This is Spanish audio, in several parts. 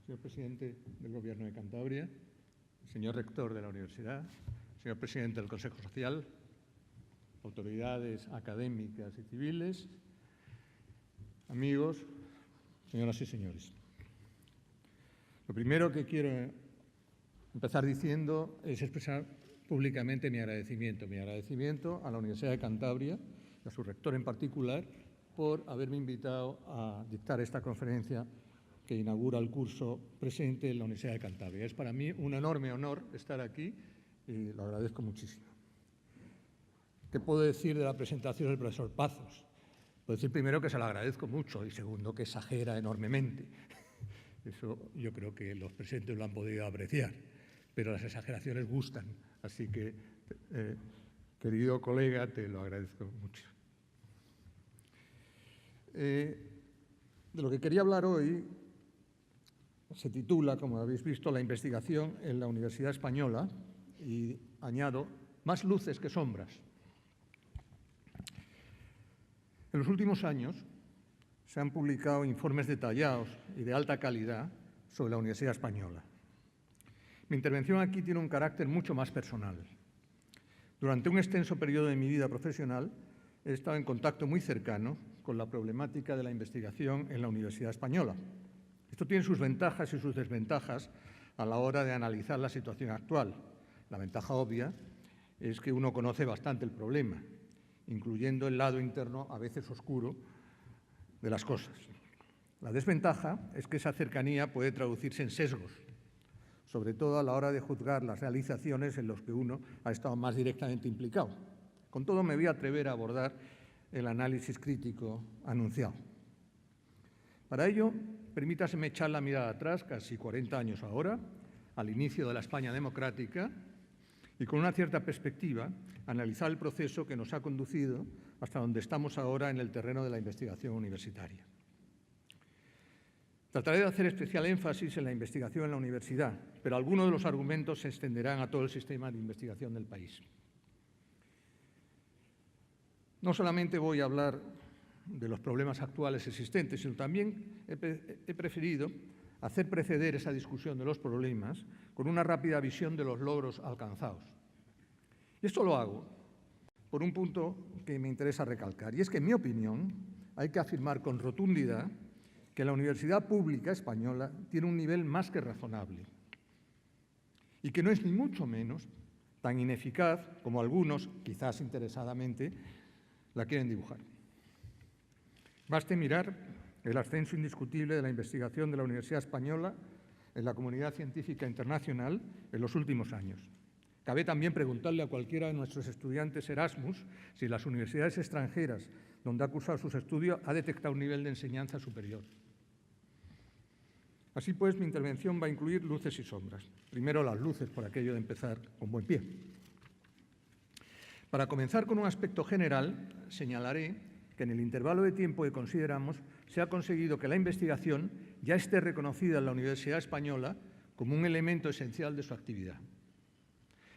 señor presidente del Gobierno de Cantabria, señor rector de la universidad, señor presidente del Consejo Social, autoridades académicas y civiles, amigos, señoras y señores. Lo primero que quiero empezar diciendo es expresar públicamente mi agradecimiento a la Universidad de Cantabria y a su rector en particular por haberme invitado a dictar esta conferencia que inaugura el curso presente en la Universidad de Cantabria. Es para mí un enorme honor estar aquí y lo agradezco muchísimo. ¿Qué puedo decir de la presentación del profesor Pazos? Puedo decir primero que se lo agradezco mucho y segundo que exagera enormemente. Eso yo creo que los presentes lo han podido apreciar, pero las exageraciones gustan. Así que, querido colega, te lo agradezco mucho. De lo que quería hablar hoy se titula, como habéis visto, La investigación en la Universidad Española y añado, más luces que sombras. En los últimos años se han publicado informes detallados y de alta calidad sobre la Universidad Española. Mi intervención aquí tiene un carácter mucho más personal. Durante un extenso periodo de mi vida profesional he estado en contacto muy cercano con la problemática de la investigación en la Universidad Española. Esto tiene sus ventajas y sus desventajas a la hora de analizar la situación actual. La ventaja obvia es que uno conoce bastante el problema, incluyendo el lado interno, a veces oscuro, de las cosas. La desventaja es que esa cercanía puede traducirse en sesgos, sobre todo a la hora de juzgar las realizaciones en las que uno ha estado más directamente implicado. Con todo, me voy a atrever a abordar el análisis crítico anunciado. Para ello, permítaseme echar la mirada atrás, casi 40 años ahora, al inicio de la España democrática, y con una cierta perspectiva, analizar el proceso que nos ha conducido hasta donde estamos ahora en el terreno de la investigación universitaria. Trataré de hacer especial énfasis en la investigación en la universidad, pero algunos de los argumentos se extenderán a todo el sistema de investigación del país. No solamente voy a hablar de los problemas actuales existentes, sino también he preferido hacer preceder esa discusión de los problemas con una rápida visión de los logros alcanzados. Y esto lo hago por un punto que me interesa recalcar, y es que, en mi opinión, hay que afirmar con rotundidad que la Universidad Pública Española tiene un nivel más que razonable y que no es ni mucho menos tan ineficaz como algunos, quizás interesadamente, la quieren dibujar. Baste mirar el ascenso indiscutible de la investigación de la Universidad Española en la comunidad científica internacional en los últimos años. Cabe también preguntarle a cualquiera de nuestros estudiantes Erasmus si en las universidades extranjeras donde ha cursado sus estudios ha detectado un nivel de enseñanza superior. Así pues, mi intervención va a incluir luces y sombras. Primero las luces, por aquello de empezar con buen pie. Para comenzar con un aspecto general, señalaré que en el intervalo de tiempo que consideramos se ha conseguido que la investigación ya esté reconocida en la Universidad Española como un elemento esencial de su actividad.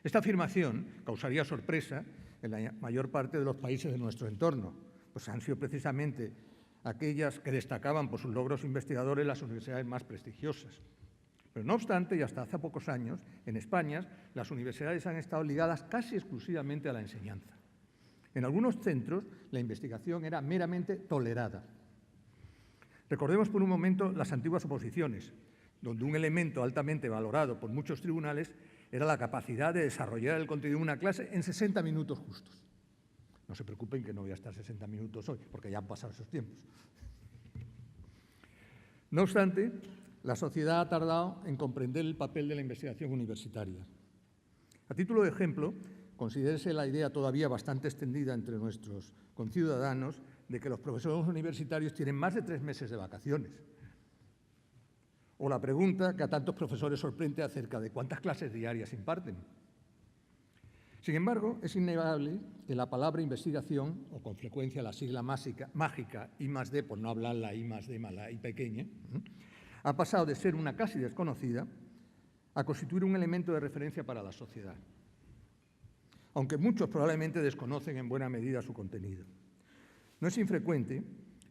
Esta afirmación causaría sorpresa en la mayor parte de los países de nuestro entorno, pues han sido precisamente aquellas que destacaban por sus logros investigadores las universidades más prestigiosas. Pero no obstante, y hasta hace pocos años, en España las universidades han estado ligadas casi exclusivamente a la enseñanza. En algunos centros la investigación era meramente tolerada. Recordemos por un momento las antiguas oposiciones, donde un elemento altamente valorado por muchos tribunales era la capacidad de desarrollar el contenido de una clase en 60 minutos justos. No se preocupen que no voy a estar 60 minutos hoy, porque ya han pasado esos tiempos. No obstante, la sociedad ha tardado en comprender el papel de la investigación universitaria. A título de ejemplo, considérese la idea todavía bastante extendida entre nuestros conciudadanos de que los profesores universitarios tienen más de 3 meses de vacaciones. O la pregunta que a tantos profesores sorprende acerca de cuántas clases diarias imparten. Sin embargo, es innegable que la palabra investigación, o con frecuencia la sigla mágica I+D, por no hablar la I+D más la I pequeña, ha pasado de ser una casi desconocida a constituir un elemento de referencia para la sociedad, aunque muchos probablemente desconocen en buena medida su contenido. No es infrecuente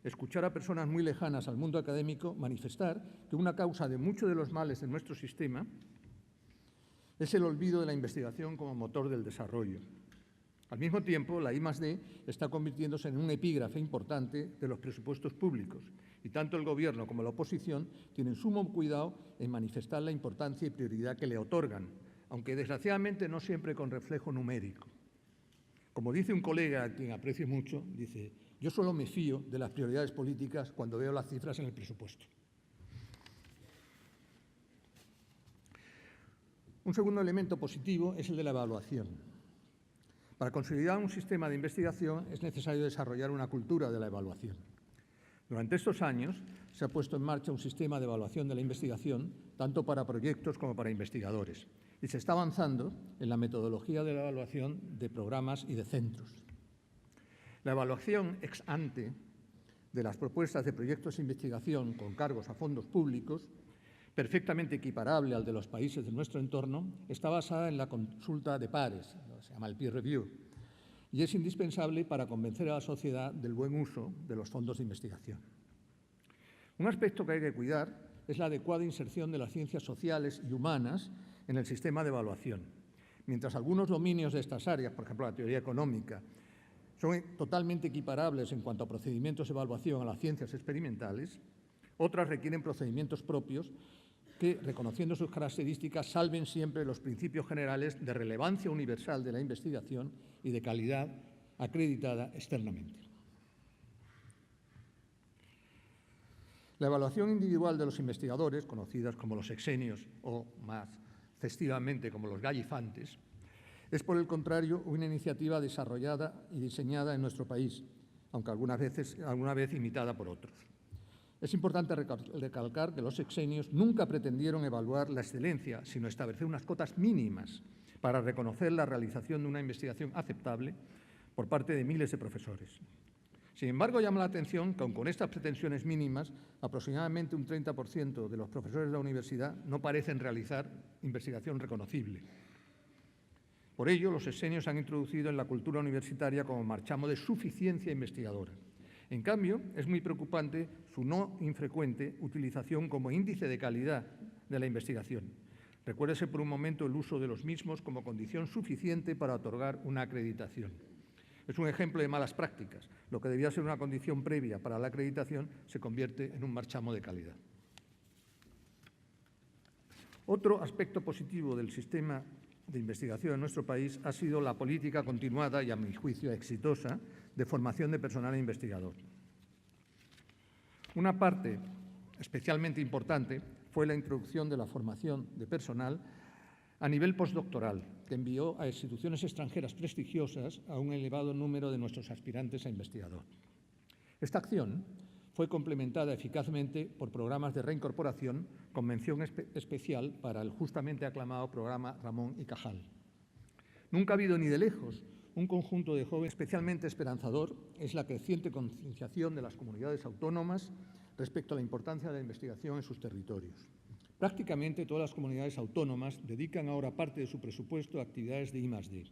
escuchar a personas muy lejanas al mundo académico manifestar que una causa de muchos de los males de nuestro sistema es el olvido de la investigación como motor del desarrollo. Al mismo tiempo, la I+D está convirtiéndose en un epígrafe importante de los presupuestos públicos y tanto el Gobierno como la oposición tienen sumo cuidado en manifestar la importancia y prioridad que le otorgan, aunque desgraciadamente no siempre con reflejo numérico. Como dice un colega a quien aprecio mucho, dice: yo solo me fío de las prioridades políticas cuando veo las cifras en el presupuesto. Un segundo elemento positivo es el de la evaluación. Para consolidar un sistema de investigación es necesario desarrollar una cultura de la evaluación. Durante estos años se ha puesto en marcha un sistema de evaluación de la investigación, tanto para proyectos como para investigadores, y se está avanzando en la metodología de la evaluación de programas y de centros. La evaluación ex ante de las propuestas de proyectos de investigación con cargos a fondos públicos, perfectamente equiparable al de los países de nuestro entorno, está basada en la consulta de pares, se llama el peer review, y es indispensable para convencer a la sociedad del buen uso de los fondos de investigación. Un aspecto que hay que cuidar es la adecuada inserción de las ciencias sociales y humanas en el sistema de evaluación. Mientras algunos dominios de estas áreas, por ejemplo la teoría económica, son totalmente equiparables en cuanto a procedimientos de evaluación a las ciencias experimentales, otras requieren procedimientos propios que, reconociendo sus características, salven siempre los principios generales de relevancia universal de la investigación y de calidad acreditada externamente. La evaluación individual de los investigadores, conocidas como los sexenios o más festivamente como los gallifantes, es, por el contrario, una iniciativa desarrollada y diseñada en nuestro país, aunque alguna vez imitada por otros. Es importante recalcar que los sexenios nunca pretendieron evaluar la excelencia, sino establecer unas cotas mínimas para reconocer la realización de una investigación aceptable por parte de miles de profesores. Sin embargo, llama la atención que, aun con estas pretensiones mínimas, aproximadamente un 30% de los profesores de la universidad no parecen realizar investigación reconocible. Por ello, los sexenios han introducido en la cultura universitaria como marchamo de suficiencia investigadora. En cambio, es muy preocupante su no infrecuente utilización como índice de calidad de la investigación. Recuérdese por un momento el uso de los mismos como condición suficiente para otorgar una acreditación. Es un ejemplo de malas prácticas. Lo que debía ser una condición previa para la acreditación se convierte en un marchamo de calidad. Otro aspecto positivo del sistema de investigación en nuestro país ha sido la política continuada y, a mi juicio, exitosa de formación de personal investigador. Una parte especialmente importante fue la introducción de la formación de personal a nivel postdoctoral, que envió a instituciones extranjeras prestigiosas a un elevado número de nuestros aspirantes a investigador. Esta acción fue complementada eficazmente por programas de reincorporación con mención especial para el justamente aclamado programa Ramón y Cajal. Nunca ha habido ni de lejos un conjunto de jóvenes especialmente esperanzador es la creciente concienciación de las comunidades autónomas respecto a la importancia de la investigación en sus territorios. Prácticamente todas las comunidades autónomas dedican ahora parte de su presupuesto a actividades de I+D,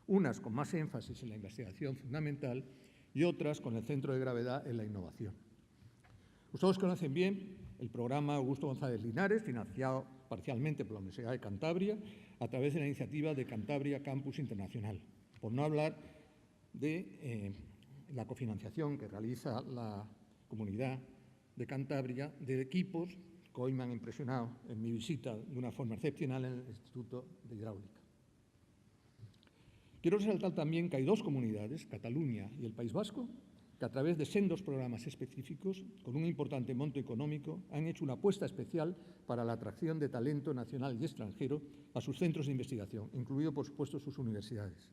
unas con más énfasis en la investigación fundamental y otras con el centro de gravedad en la innovación. Ustedes conocen bien el programa Augusto González Linares, financiado parcialmente por la Universidad de Cantabria, a través de la iniciativa de Cantabria Campus Internacional, por no hablar de la cofinanciación que realiza la Comunidad de Cantabria de equipos que hoy me han impresionado en mi visita de una forma excepcional en el Instituto de Hidráulica. Quiero resaltar también que hay dos comunidades, Cataluña y el País Vasco, que a través de sendos programas específicos, con un importante monto económico, han hecho una apuesta especial para la atracción de talento nacional y extranjero a sus centros de investigación, incluido, por supuesto, sus universidades,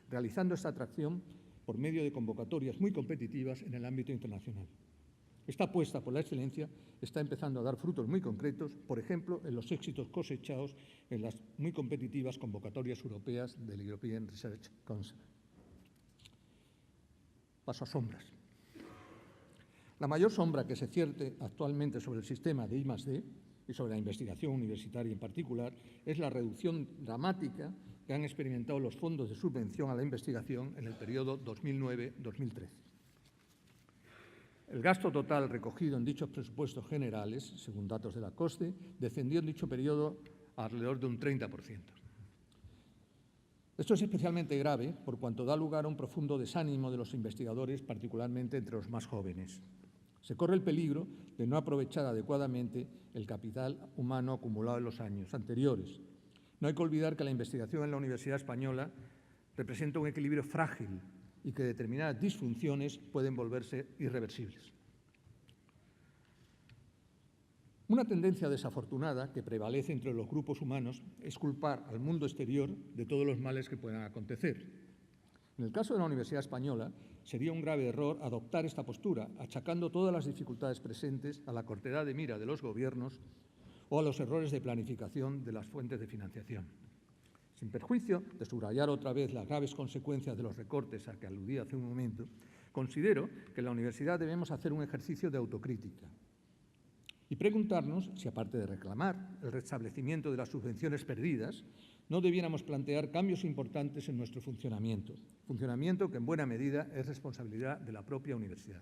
realizando esta atracción por medio de convocatorias muy competitivas en el ámbito internacional. Esta apuesta por la excelencia está empezando a dar frutos muy concretos, por ejemplo, en los éxitos cosechados en las muy competitivas convocatorias europeas del European Research Council. Paso a sombras. La mayor sombra que se cierte actualmente sobre el sistema de I+D y sobre la investigación universitaria en particular es la reducción dramática que han experimentado los fondos de subvención a la investigación en el periodo 2009-2013. El gasto total recogido en dichos presupuestos generales, según datos de la COSDE, descendió en dicho periodo alrededor de un 30%. Esto es especialmente grave por cuanto da lugar a un profundo desánimo de los investigadores, particularmente entre los más jóvenes. Se corre el peligro de no aprovechar adecuadamente el capital humano acumulado en los años anteriores. No hay que olvidar que la investigación en la Universidad Española representa un equilibrio frágil y que determinadas disfunciones pueden volverse irreversibles. Una tendencia desafortunada que prevalece entre los grupos humanos es culpar al mundo exterior de todos los males que puedan acontecer. En el caso de la Universidad Española, sería un grave error adoptar esta postura, achacando todas las dificultades presentes a la cortedad de mira de los gobiernos o a los errores de planificación de las fuentes de financiación. Sin perjuicio de subrayar otra vez las graves consecuencias de los recortes a que aludí hace un momento, considero que en la universidad debemos hacer un ejercicio de autocrítica y preguntarnos si, aparte de reclamar el restablecimiento de las subvenciones perdidas, no debiéramos plantear cambios importantes en nuestro funcionamiento que en buena medida es responsabilidad de la propia universidad.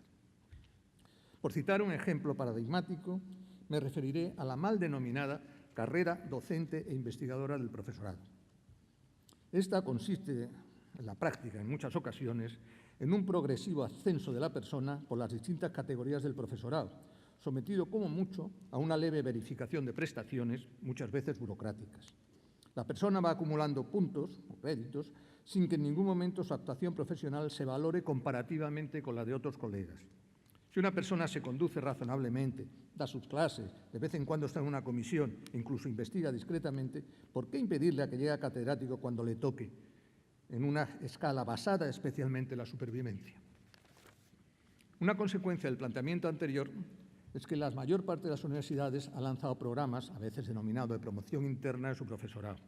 Por citar un ejemplo paradigmático, me referiré a la mal denominada carrera docente e investigadora del profesorado. Esta consiste, en la práctica, en muchas ocasiones, en un progresivo ascenso de la persona por las distintas categorías del profesorado, sometido como mucho a una leve verificación de prestaciones, muchas veces burocráticas. La persona va acumulando puntos o créditos sin que en ningún momento su actuación profesional se valore comparativamente con la de otros colegas. Si una persona se conduce razonablemente, da sus clases, de vez en cuando está en una comisión e incluso investiga discretamente, ¿por qué impedirle a que llegue a catedrático cuando le toque, en una escala basada especialmente en la supervivencia? Una consecuencia del planteamiento anterior es que la mayor parte de las universidades ha lanzado programas, a veces denominados de promoción interna de su profesorado.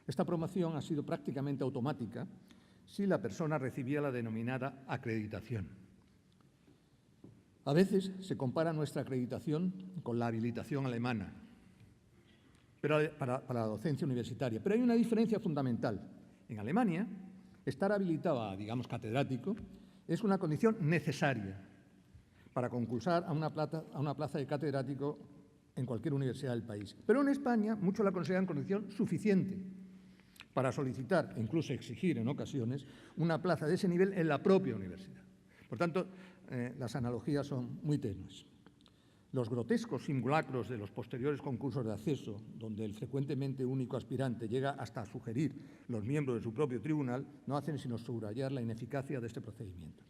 Esta promoción ha sido prácticamente automática si la persona recibía la denominada acreditación. A veces se compara nuestra acreditación con la habilitación alemana para la docencia universitaria, pero hay una diferencia fundamental. En Alemania, estar habilitado a, digamos, catedrático es una condición necesaria para concursar a una plaza de catedrático en cualquier universidad del país. Pero en España muchos la consideran condición suficiente para solicitar e incluso exigir en ocasiones una plaza de ese nivel en la propia universidad. Por tanto, las analogías son muy tenues. Los grotescos simulacros de los posteriores concursos de acceso, donde el frecuentemente único aspirante llega hasta a sugerir los miembros de su propio tribunal, no hacen sino subrayar la ineficacia de este procedimiento.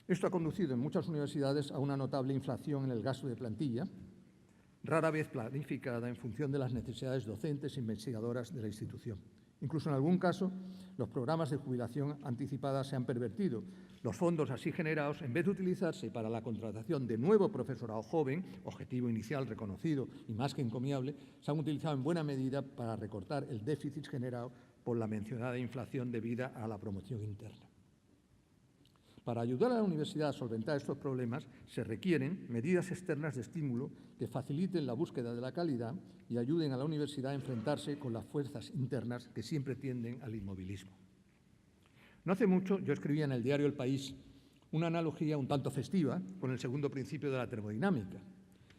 Esto ha conducido en muchas universidades a una notable inflación en el gasto de plantilla, rara vez planificada en función de las necesidades docentes e investigadoras de la institución. Incluso en algún caso, los programas de jubilación anticipada se han pervertido. Los fondos así generados, en vez de utilizarse para la contratación de nuevo profesorado joven, objetivo inicial reconocido y más que encomiable, se han utilizado en buena medida para recortar el déficit generado por la mencionada inflación debida a la promoción interna. Para ayudar a la universidad a solventar estos problemas, se requieren medidas externas de estímulo que faciliten la búsqueda de la calidad y ayuden a la universidad a enfrentarse con las fuerzas internas que siempre tienden al inmovilismo. No hace mucho yo escribía en el diario El País una analogía un tanto festiva con el segundo principio de la termodinámica.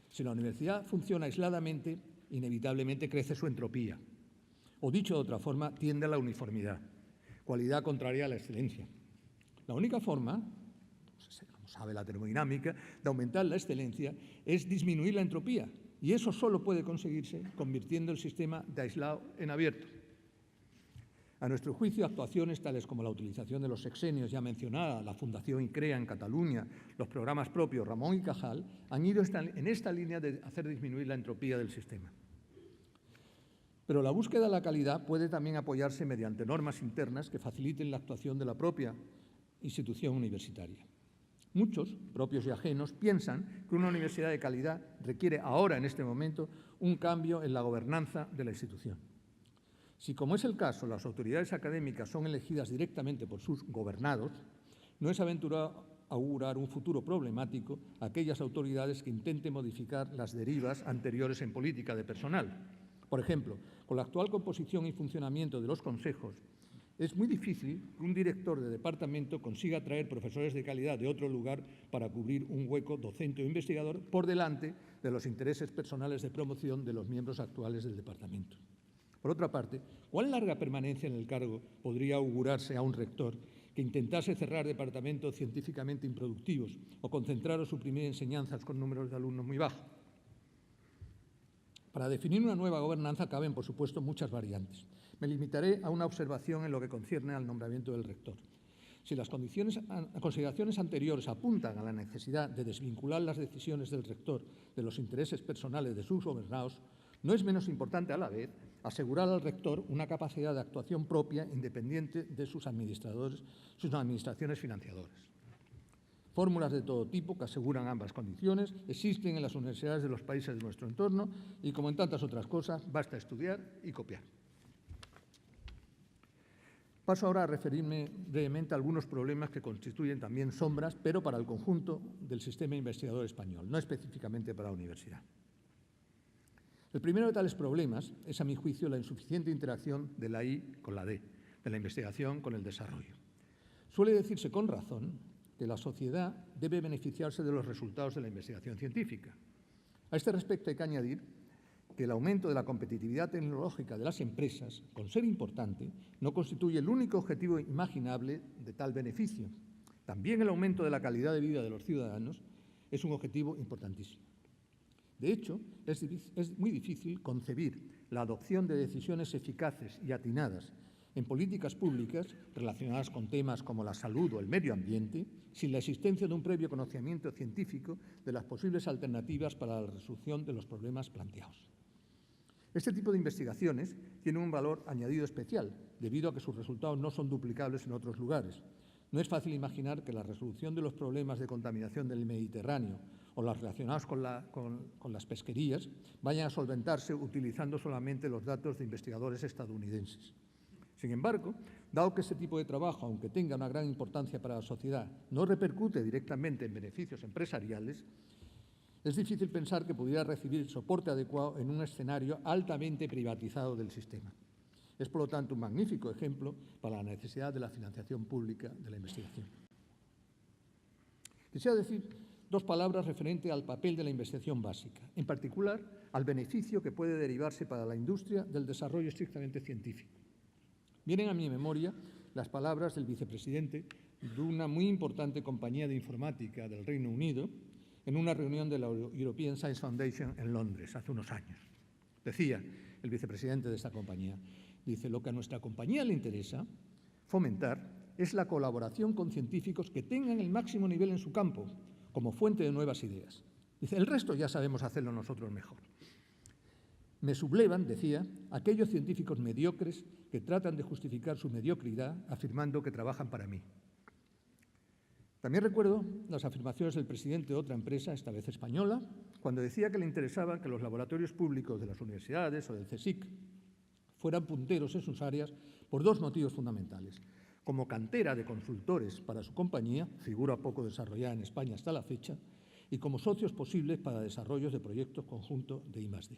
Si la universidad funciona aisladamente, inevitablemente crece su entropía. O dicho de otra forma, tiende a la uniformidad, cualidad contraria a la excelencia. La única forma, como sabe la termodinámica, de aumentar la excelencia es disminuir la entropía, y eso solo puede conseguirse convirtiendo el sistema de aislado en abierto. A nuestro juicio, actuaciones tales como la utilización de los sexenios ya mencionada, la Fundación ICREA en Cataluña, los programas propios Ramón y Cajal, han ido en esta línea de hacer disminuir la entropía del sistema. Pero la búsqueda de la calidad puede también apoyarse mediante normas internas que faciliten la actuación de la propia institución universitaria. Muchos, propios y ajenos, piensan que una universidad de calidad requiere ahora, en este momento, un cambio en la gobernanza de la institución. Si, como es el caso, las autoridades académicas son elegidas directamente por sus gobernados, no es aventurado augurar un futuro problemático a aquellas autoridades que intenten modificar las derivas anteriores en política de personal. Por ejemplo, con la actual composición y funcionamiento de los consejos, Es muy difícil que un director de departamento consiga atraer profesores de calidad de otro lugar para cubrir un hueco docente o investigador por delante de los intereses personales de promoción de los miembros actuales del departamento. Por otra parte, ¿cuán larga permanencia en el cargo podría augurarse a un rector que intentase cerrar departamentos científicamente improductivos o concentrar o suprimir enseñanzas con números de alumnos muy bajos? Para definir una nueva gobernanza caben, por supuesto, muchas variantes. Me limitaré a una observación en lo que concierne al nombramiento del rector. Si las consideraciones anteriores apuntan a la necesidad de desvincular las decisiones del rector de los intereses personales de sus gobernados, no es menos importante a la vez asegurar al rector una capacidad de actuación propia independiente de sus administraciones financiadoras. Fórmulas de todo tipo que aseguran ambas condiciones existen en las universidades de los países de nuestro entorno y, como en tantas otras cosas, basta estudiar y copiar. Paso ahora a referirme brevemente a algunos problemas que constituyen también sombras, pero para el conjunto del sistema investigador español, no específicamente para la universidad. El primero de tales problemas es, a mi juicio, la insuficiente interacción de la I con la D, de la investigación con el desarrollo. Suele decirse con razón que la sociedad debe beneficiarse de los resultados de la investigación científica. A este respecto hay que añadir que el aumento de la competitividad tecnológica de las empresas, con ser importante, no constituye el único objetivo imaginable de tal beneficio. También el aumento de la calidad de vida de los ciudadanos es un objetivo importantísimo. De hecho, es muy difícil concebir la adopción de decisiones eficaces y atinadas en políticas públicas relacionadas con temas como la salud o el medio ambiente, sin la existencia de un previo conocimiento científico de las posibles alternativas para la resolución de los problemas planteados. Este tipo de investigaciones tiene un valor añadido especial, debido a que sus resultados no son duplicables en otros lugares. No es fácil imaginar que la resolución de los problemas de contaminación del Mediterráneo o los relacionados con las pesquerías vayan a solventarse utilizando solamente los datos de investigadores estadounidenses. Sin embargo, dado que este tipo de trabajo, aunque tenga una gran importancia para la sociedad, no repercute directamente en beneficios empresariales, es difícil pensar que pudiera recibir soporte adecuado en un escenario altamente privatizado del sistema. Es, por lo tanto, un magnífico ejemplo para la necesidad de la financiación pública de la investigación. Quisiera decir dos palabras referente al papel de la investigación básica, en particular al beneficio que puede derivarse para la industria del desarrollo estrictamente científico. Vienen a mi memoria las palabras del vicepresidente de una muy importante compañía de informática del Reino Unido en una reunión de la European Science Foundation en Londres hace unos años. Decía el vicepresidente de esta compañía, dice, lo que a nuestra compañía le interesa fomentar es la colaboración con científicos que tengan el máximo nivel en su campo, como fuente de nuevas ideas. Dice, el resto ya sabemos hacerlo nosotros mejor. Me sublevan, decía, aquellos científicos mediocres que tratan de justificar su mediocridad afirmando que trabajan para mí. También recuerdo las afirmaciones del presidente de otra empresa, esta vez española, cuando decía que le interesaba que los laboratorios públicos de las universidades o del CSIC fueran punteros en sus áreas por dos motivos fundamentales. Como cantera de consultores para su compañía, figura poco desarrollada en España hasta la fecha, y como socios posibles para desarrollos de proyectos conjuntos de I+D.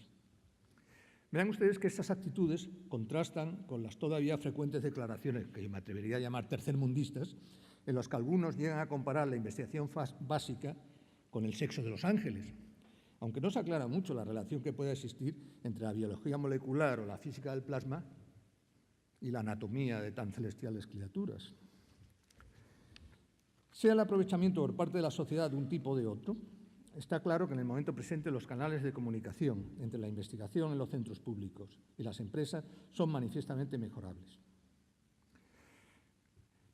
Verán ustedes que estas actitudes contrastan con las todavía frecuentes declaraciones, que yo me atrevería a llamar tercermundistas, en las que algunos llegan a comparar la investigación básica con el sexo de los ángeles, aunque no se aclara mucho la relación que puede existir entre la biología molecular o la física del plasma y la anatomía de tan celestiales criaturas. Sea el aprovechamiento por parte de la sociedad de un tipo o de otro, está claro que en el momento presente los canales de comunicación entre la investigación en los centros públicos y las empresas son manifiestamente mejorables.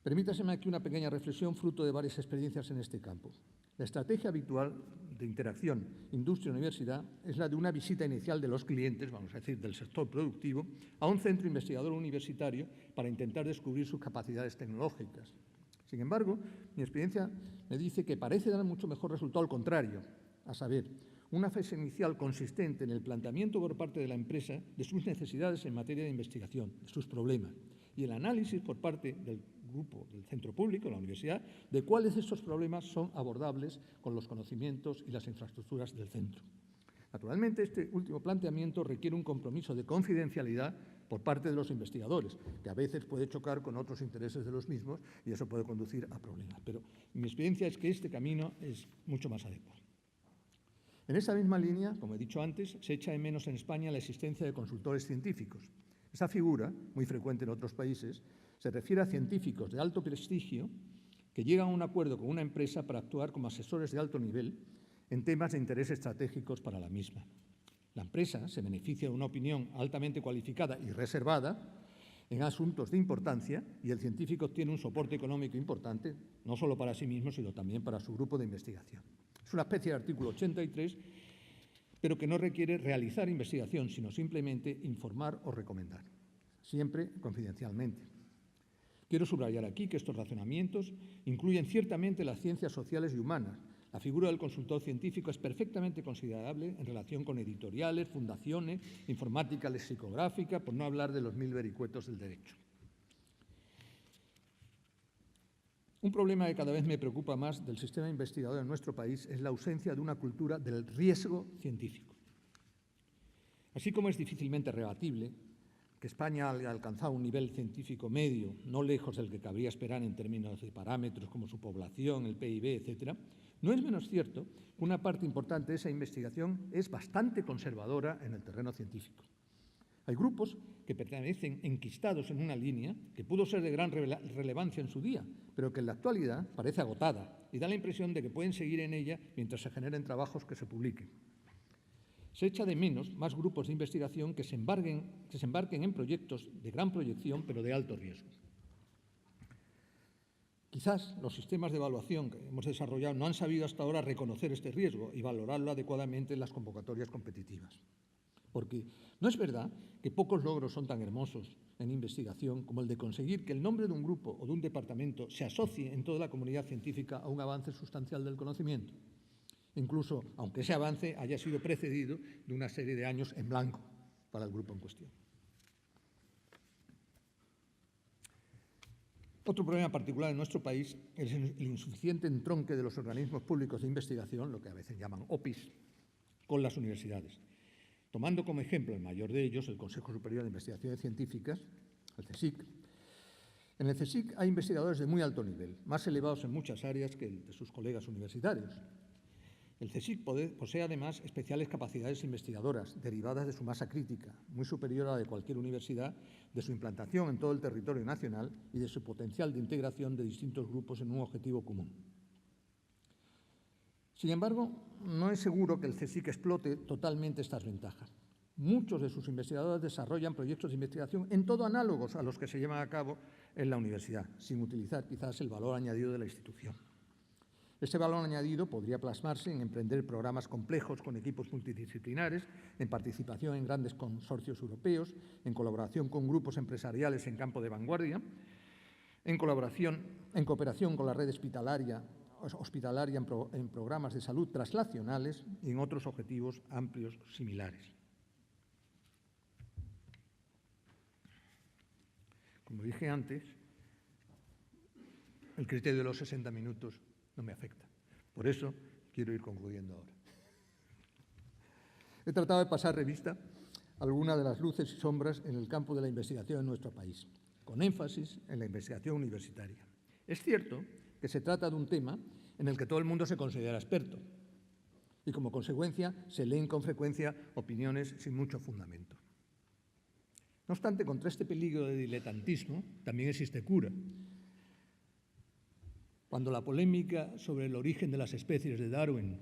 Permítaseme aquí una pequeña reflexión fruto de varias experiencias en este campo. La estrategia habitual de interacción industria-universidad es la de una visita inicial de los clientes, vamos a decir, del sector productivo, a un centro investigador universitario para intentar descubrir sus capacidades tecnológicas. Sin embargo, mi experiencia me dice que parece dar mucho mejor resultado al contrario, a saber, una fase inicial consistente en el planteamiento por parte de la empresa de sus necesidades en materia de investigación, de sus problemas, y el análisis por parte del grupo, del centro público, la universidad, de cuáles de estos problemas son abordables con los conocimientos y las infraestructuras del centro. Naturalmente, este último planteamiento requiere un compromiso de confidencialidad por parte de los investigadores, que a veces puede chocar con otros intereses de los mismos y eso puede conducir a problemas. Pero mi experiencia es que este camino es mucho más adecuado. En esa misma línea, como he dicho antes, se echa de menos en España la existencia de consultores científicos. Esa figura, muy frecuente en otros países, se refiere a científicos de alto prestigio que llegan a un acuerdo con una empresa para actuar como asesores de alto nivel en temas de interés estratégicos para la misma. La empresa se beneficia de una opinión altamente cualificada y reservada en asuntos de importancia y el científico obtiene un soporte económico importante, no solo para sí mismo, sino también para su grupo de investigación. Es una especie de artículo 83, pero que no requiere realizar investigación, sino simplemente informar o recomendar, siempre confidencialmente. Quiero subrayar aquí que estos razonamientos incluyen ciertamente las ciencias sociales y humanas. La figura del consultor científico es perfectamente considerable en relación con editoriales, fundaciones, informática lexicográfica, por no hablar de los 1000 vericuetos del derecho. Un problema que cada vez me preocupa más del sistema investigador en nuestro país es la ausencia de una cultura del riesgo científico. Así como es difícilmente rebatible que España haya alcanzado un nivel científico medio, no lejos del que cabría esperar en términos de parámetros como su población, el PIB, etc., no es menos cierto que una parte importante de esa investigación es bastante conservadora en el terreno científico. Hay grupos que permanecen enquistados en una línea que pudo ser de gran relevancia en su día, pero que en la actualidad parece agotada y da la impresión de que pueden seguir en ella mientras se generen trabajos que se publiquen. Se echa de menos más grupos de investigación que se embarquen en proyectos de gran proyección, pero de alto riesgo. Quizás los sistemas de evaluación que hemos desarrollado no han sabido hasta ahora reconocer este riesgo y valorarlo adecuadamente en las convocatorias competitivas. Porque no es verdad que pocos logros son tan hermosos en investigación como el de conseguir que el nombre de un grupo o de un departamento se asocie en toda la comunidad científica a un avance sustancial del conocimiento, incluso aunque ese avance haya sido precedido de una serie de años en blanco para el grupo en cuestión. Otro problema particular en nuestro país es el insuficiente entronque de los organismos públicos de investigación, lo que a veces llaman OPIs, con las universidades. Tomando como ejemplo el mayor de ellos, el Consejo Superior de Investigaciones Científicas, el CSIC. En el CSIC hay investigadores de muy alto nivel, más elevados en muchas áreas que el de sus colegas universitarios. El CSIC posee además especiales capacidades investigadoras derivadas de su masa crítica, muy superior a la de cualquier universidad, de su implantación en todo el territorio nacional y de su potencial de integración de distintos grupos en un objetivo común. Sin embargo, no es seguro que el CSIC explote totalmente estas ventajas. Muchos de sus investigadores desarrollan proyectos de investigación en todo análogos a los que se llevan a cabo en la universidad, sin utilizar quizás el valor añadido de la institución. Este valor añadido podría plasmarse en emprender programas complejos con equipos multidisciplinares, en participación en grandes consorcios europeos, en colaboración con grupos empresariales en campo de vanguardia, en cooperación con la red hospitalaria en programas de salud translacionales y en otros objetivos amplios similares. Como dije antes, el criterio de los 60 minutos no me afecta. Por eso quiero ir concluyendo ahora. He tratado de pasar revista a algunas de las luces y sombras en el campo de la investigación en nuestro país, con énfasis en la investigación universitaria. Es cierto que se trata de un tema en el que todo el mundo se considera experto y, como consecuencia, se leen con frecuencia opiniones sin mucho fundamento. No obstante, contra este peligro de diletantismo también existe cura. Cuando la polémica sobre el origen de las especies de Darwin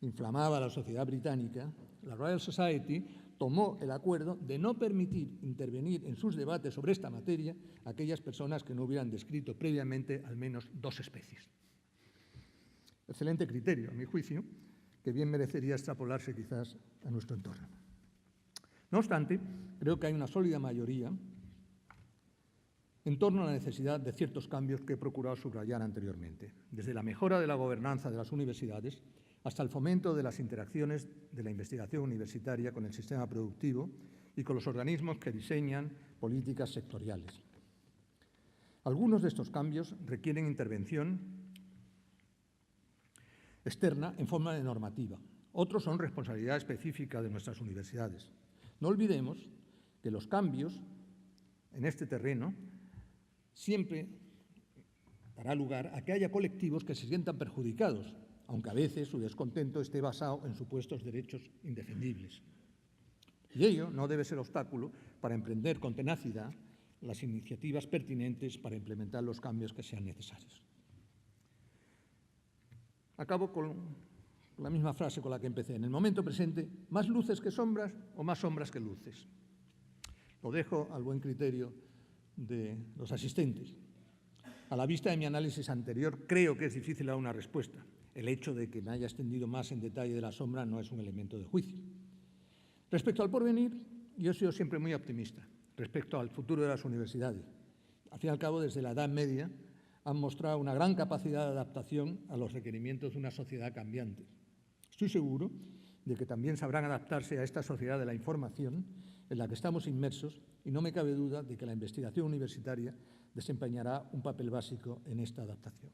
inflamaba a la sociedad británica, la Royal Society tomó el acuerdo de no permitir intervenir en sus debates sobre esta materia a aquellas personas que no hubieran descrito previamente al menos 2 especies. Excelente criterio, a mi juicio, que bien merecería extrapolarse quizás a nuestro entorno. No obstante, creo que hay una sólida mayoría en torno a la necesidad de ciertos cambios que he procurado subrayar anteriormente, desde la mejora de la gobernanza de las universidades hasta el fomento de las interacciones de la investigación universitaria con el sistema productivo y con los organismos que diseñan políticas sectoriales. Algunos de estos cambios requieren intervención externa en forma de normativa. Otros son responsabilidad específica de nuestras universidades. No olvidemos que los cambios en este terreno siempre dará lugar a que haya colectivos que se sientan perjudicados, aunque a veces su descontento esté basado en supuestos derechos indefendibles. Y ello no debe ser obstáculo para emprender con tenacidad las iniciativas pertinentes para implementar los cambios que sean necesarios. Acabo con la misma frase con la que empecé. En el momento presente, ¿más luces que sombras o más sombras que luces? Lo dejo al buen criterio de los asistentes. A la vista de mi análisis anterior, creo que es difícil dar una respuesta. El hecho de que me haya extendido más en detalle de la sombra no es un elemento de juicio. Respecto al porvenir, yo he sido siempre muy optimista respecto al futuro de las universidades. Al fin y al cabo, desde la Edad Media, han mostrado una gran capacidad de adaptación a los requerimientos de una sociedad cambiante. Estoy seguro de que también sabrán adaptarse a esta sociedad de la información en la que estamos inmersos y no me cabe duda de que la investigación universitaria desempeñará un papel básico en esta adaptación.